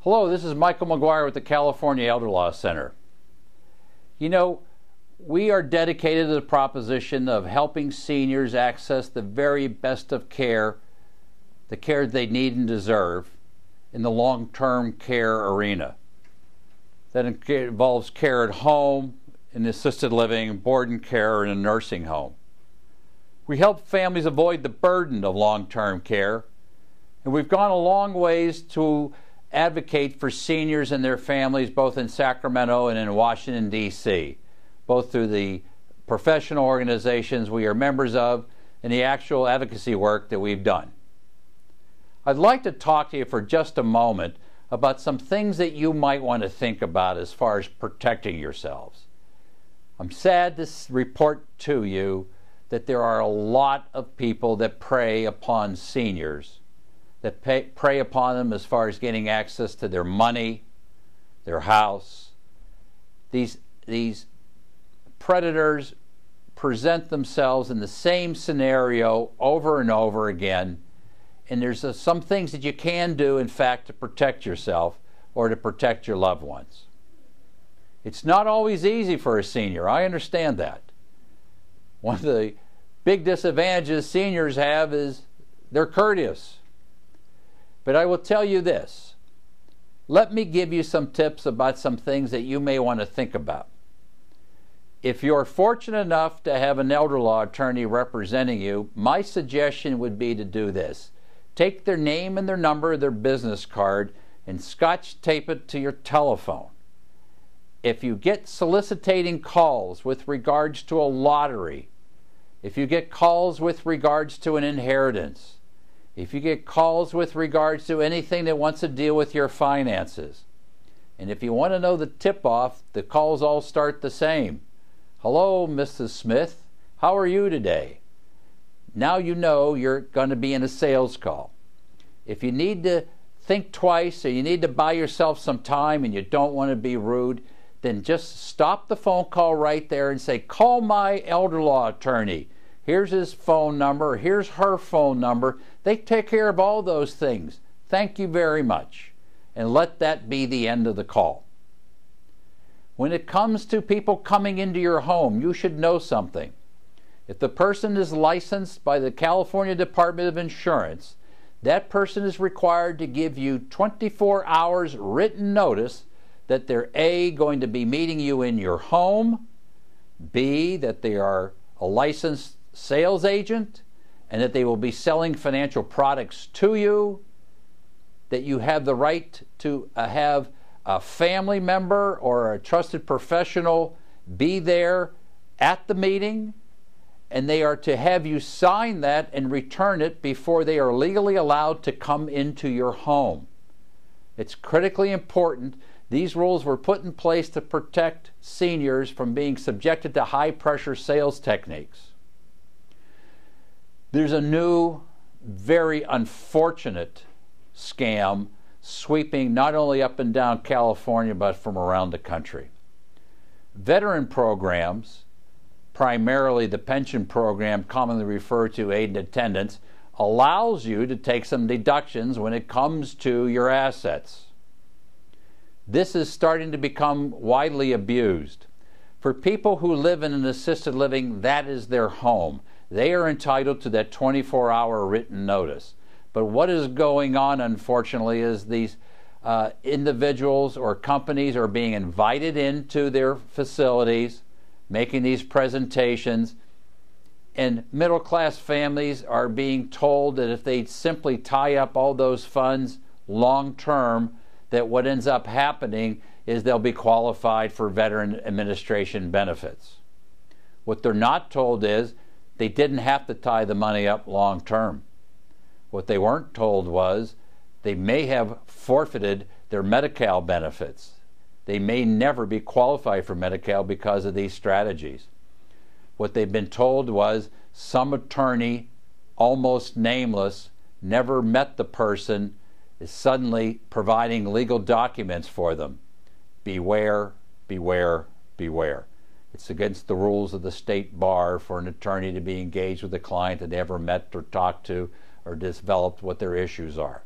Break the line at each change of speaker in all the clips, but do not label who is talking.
Hello, this is Michael McGuire with the California Elder Law Center. You know, we are dedicated to the proposition of helping seniors access the very best of care, the care they need and deserve in the long-term care arena. That involves care at home, in assisted living, board and care, and a nursing home. We help families avoid the burden of long-term care, and we've gone a long ways to advocate for seniors and their families both in Sacramento and in Washington, D.C., both through the professional organizations we are members of and the actual advocacy work that we've done. I'd like to talk to you for just a moment about some things that you might want to think about as far as protecting yourselves. I'm sad to report to you that there are a lot of people that prey upon seniors, that prey upon them as far as getting access to their money, their house. These predators present themselves in the same scenario over and over again, and there's some things that you can do, in fact, to protect yourself or to protect your loved ones. It's not always easy for a senior. I understand that. One of the big disadvantages seniors have is they're courteous. But I will tell you this. Let me give you some tips about some things that you may want to think about. If you're fortunate enough to have an elder law attorney representing you, my suggestion would be to do this. Take their name and their number, their business card, and scotch tape it to your telephone. If you get soliciting calls with regards to a lottery, if you get calls with regards to an inheritance, if you get calls with regards to anything that wants to deal with your finances, and if you want to know the tip-off, the calls all start the same. Hello, Mrs. Smith. How are you today? Now you know you're going to be in a sales call. If you need to think twice or you need to buy yourself some time and you don't want to be rude, then just stop the phone call right there and say, call my elder law attorney. Here's his phone number. Here's her phone number. They take care of all those things. Thank you very much. And let that be the end of the call. When it comes to people coming into your home, you should know something. If the person is licensed by the California Department of Insurance, that person is required to give you 24 hours written notice that they're A, going to be meeting you in your home, B, that they are a licensed sales agent, and that they will be selling financial products to you, that you have the right to have a family member or a trusted professional be there at the meeting, and they are to have you sign that and return it before they are legally allowed to come into your home. It's critically important. These rules were put in place to protect seniors from being subjected to high-pressure sales techniques. There's a new, very unfortunate scam sweeping not only up and down California, but from around the country. Veteran programs, primarily the pension program commonly referred to aid and attendance, allows you to take some deductions when it comes to your assets. This is starting to become widely abused. For people who live in an assisted living, that is their home. They are entitled to that 24-hour written notice. But what is going on, unfortunately, is these individuals or companies are being invited into their facilities, making these presentations, and middle-class families are being told that if they simply tie up all those funds long-term, that what ends up happening is they'll be qualified for Veteran Administration benefits. What they're not told is they didn't have to tie the money up long-term. What they weren't told was they may have forfeited their medi-cal benefits. They may never be qualified for medi-cal because of these strategies. What they've been told was some attorney, almost nameless, never met the person, is suddenly providing legal documents for them. Beware, beware, beware. It's against the rules of the state bar for an attorney to be engaged with a client that they ever met or talked to or developed what their issues are.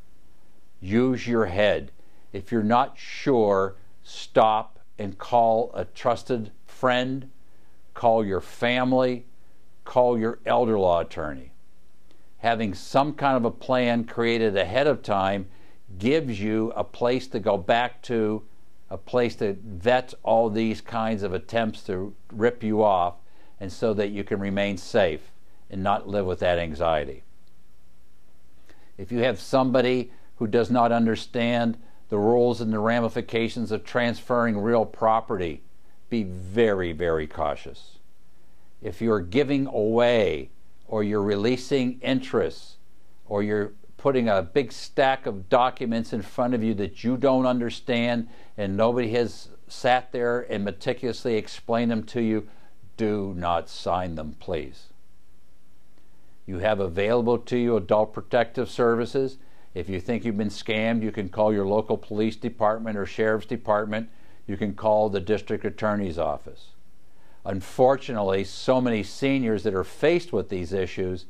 Use your head. If you're not sure, stop and call a trusted friend, call your family, call your elder law attorney. Having some kind of a plan created ahead of time gives you a place to go back to, a place to vet all these kinds of attempts to rip you off, and so that you can remain safe and not live with that anxiety. If you have somebody who does not understand the rules and the ramifications of transferring real property, be very, very cautious. If you're giving away, or you're releasing interests, or you're putting a big stack of documents in front of you that you don't understand and nobody has sat there and meticulously explained them to you, do not sign them, please. You have available to you adult protective services. If you think you've been scammed, you can call your local police department or sheriff's department. You can call the district attorney's office. Unfortunately, so many seniors that are faced with these issues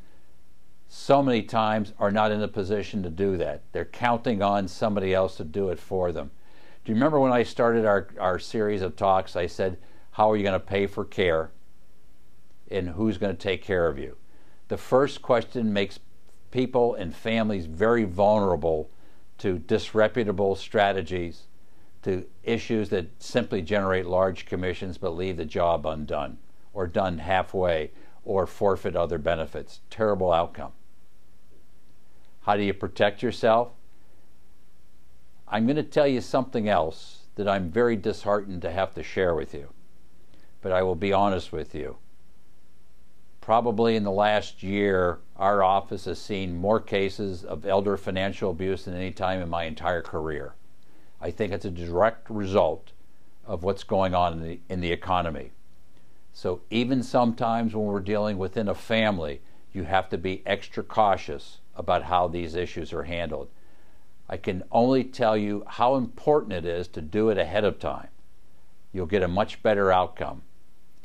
so many times are not in a position to do that. They're counting on somebody else to do it for them. Do you remember when I started our series of talks, I said, how are you going to pay for care and who's going to take care of you? The first question makes people and families very vulnerable to disreputable strategies, to issues that simply generate large commissions but leave the job undone, or done halfway, or forfeit other benefits. Terrible outcome. How do you protect yourself? I'm going to tell you something else that I'm very disheartened to have to share with you, but I will be honest with you. Probably in the last year, our office has seen more cases of elder financial abuse than any time in my entire career. I think it's a direct result of what's going on in the economy. So even sometimes when we're dealing within a family, you have to be extra cautious about how these issues are handled. I can only tell you how important it is to do it ahead of time. You'll get a much better outcome,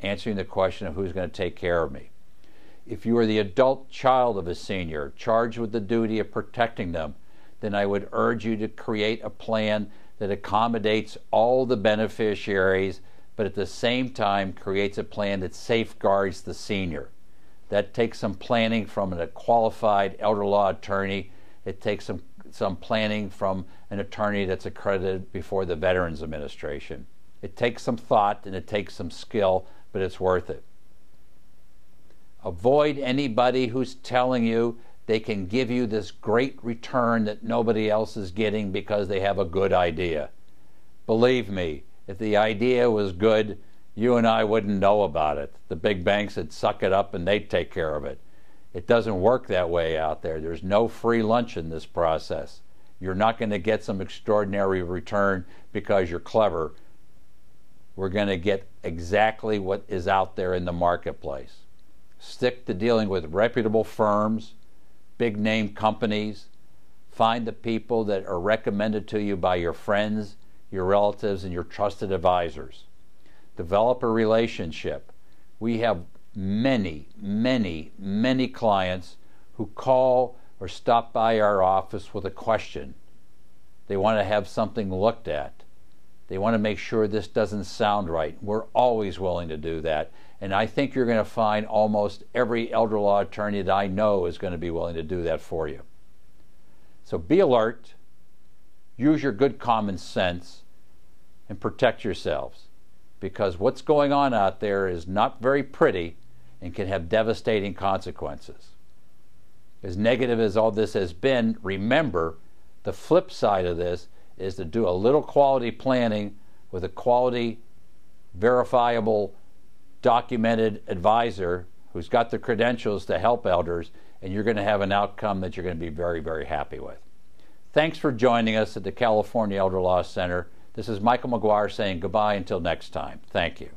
answering the question of who's going to take care of me. If you are the adult child of a senior charged with the duty of protecting them, then I would urge you to create a plan that accommodates all the beneficiaries, but at the same time creates a plan that safeguards the senior. That takes some planning from a qualified elder law attorney. It takes some planning from an attorney that's accredited before the Veterans Administration. It takes some thought and it takes some skill, but it's worth it. Avoid anybody who's telling you they can give you this great return that nobody else is getting because they have a good idea. Believe me, if the idea was good, you and I wouldn't know about it. The big banks would suck it up and they'd take care of it. It doesn't work that way out there. There's no free lunch in this process. You're not going to get some extraordinary return because you're clever. We're going to get exactly what is out there in the marketplace. Stick to dealing with reputable firms, big name companies. Find the people that are recommended to you by your friends, your relatives, and your trusted advisors. Develop a relationship. We have many, many, many clients who call or stop by our office with a question. They want to have something looked at. They want to make sure this doesn't sound right. We're always willing to do that. And I think you're going to find almost every elder law attorney that I know is going to be willing to do that for you. So be alert, use your good common sense, and protect yourselves. Because what's going on out there is not very pretty and can have devastating consequences. As negative as all this has been, remember, the flip side of this is to do a little quality planning with a quality, verifiable, documented advisor who's got the credentials to help elders, and you're going to have an outcome that you're going to be very, very happy with. Thanks for joining us at the California Elder Law Center. This is Michael McGuire saying goodbye until next time. Thank you.